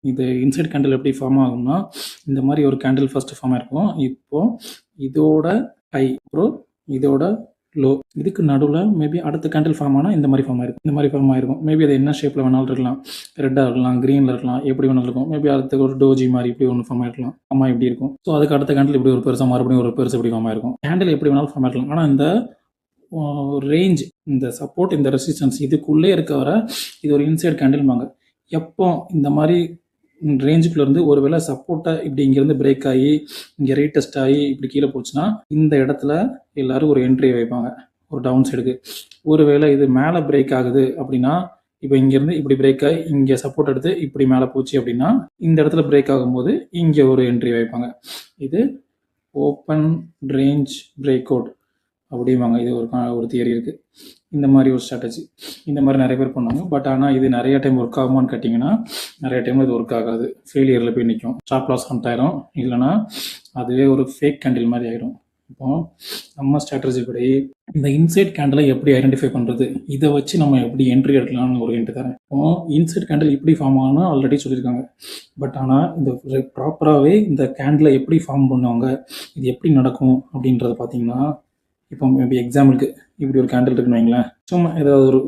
இது inside candle எப்படி form ஆகும்னா, இந்த மாதிரி ஒரு கேண்டில் ஃபர்ஸ்ட் ஃபார்ம் ஆயிருக்கும். இப்போ இதோட ஹை, அப்புறம் இதோட லோ, இதுக்கு நடுவில் மேபி அடுத்த கேண்டில் ஃபார்ம் ஆனால் இந்த மாதிரி ஃபார்ம் ஆயிருக்கும். இந்த மாதிரி ஃபார்ம் ஆயிருக்கும். மேபி அது என்ன ஷேப்பில் வேணாலும் இருக்கலாம். ரெட்டாக இருக்கலாம், க்ரீனில் இருக்கலாம், எப்படி வேணாலும் இருக்கும். மேபி அடுத்த ஒரு டோஜி மாதிரி இப்படி ஒன்று ஃபார்ம் ஆயிருக்கலாம். ஆமாம் இப்படி இருக்கும். ஸோ அதுக்கு அடுத்த கேண்டில் இப்படி ஒரு பெருசாக, மறுபடியும் ஒரு பெருசு இப்படி ஃபார்ம் ஆயிருக்கும். கேண்டில் எப்படி வேணாலும் ஃபார்ம் ஆயிருக்கலாம். ஆனால் இந்த ரேஞ்ச், இந்த சப்போர்ட், இந்த ரெசிஸ்டன்ஸ் இதுக்குள்ளே இருக்க வர இது ஒரு இன்சைட் கேண்டில்பாங்க. எப்போ இந்த மாதிரி ரேஞ்சுக்குள்ளேருந்து ஒரு வேளை சப்போர்ட்டை இப்படி இங்கேருந்து பிரேக் ஆகி இங்கே ரீடெஸ்ட் ஆகி இப்படி கீழே போச்சுன்னா இந்த இடத்துல எல்லோரும் ஒரு என்ட்ரி வைப்பாங்க ஒரு டவுன் சைடுக்கு. ஒரு வேளை இது மேலே பிரேக் ஆகுது அப்படின்னா, இப்போ இங்கேருந்து இப்படி பிரேக் ஆகி இங்கே சப்போர்ட் எடுத்து இப்படி மேலே போச்சு அப்படின்னா இந்த இடத்துல பிரேக் ஆகும்போது இங்கே ஒரு என்ட்ரி வைப்பாங்க. இது ஓப்பன் ரேஞ்ச் பிரேக் அவுட் அப்படிம்பாங்க. இது ஒரு தியரி இருக்குது. இந்த மாதிரி ஒரு ஸ்ட்ராட்டஜி இந்த மாதிரி நிறைய பேர் பண்ணாங்க. பட் ஆனால் இது நிறைய டைம் ஒர்க் ஆகுமான்னு கேட்டிங்கன்னா நிறைய டைம் இது ஒர்க் ஆகாது. ஃபெயிலியரில் போய் நிற்கும். ஸ்டாப் லாஸ் ஹண்ட் ஆயிரும், இல்லைனா அதுவே ஒரு ஃபேக் கேண்டில் மாதிரி ஆகிடும். இப்போ நம்ம ஸ்ட்ராட்டஜி படி இந்த இன்சைட் கேண்டிலை எப்படி ஐடென்டிஃபை பண்ணுறது, இதை வச்சு நம்ம எப்படி என்ட்ரி எடுக்கலாம்னு ஒரு ஹிண்ட் தரேன். இப்போ இன்சைட் கேண்டில் இப்படி ஃபார்ம் ஆகணும் ஆல்ரெடி சொல்லியிருக்காங்க. பட் ஆனால் இந்த ப்ராப்பராகவே இந்த கேண்டிலை எப்படி ஃபார்ம் பண்ணுவாங்க, இது எப்படி நடக்கும் அப்படின்றத பார்த்தீங்கன்னா, இப்போ மேபி எக்ஸாம்பிளுக்கு இப்படி ஒரு கேண்டில் இருக்குன்னு வைங்களேன். சும்மா ஏதாவது ஒரு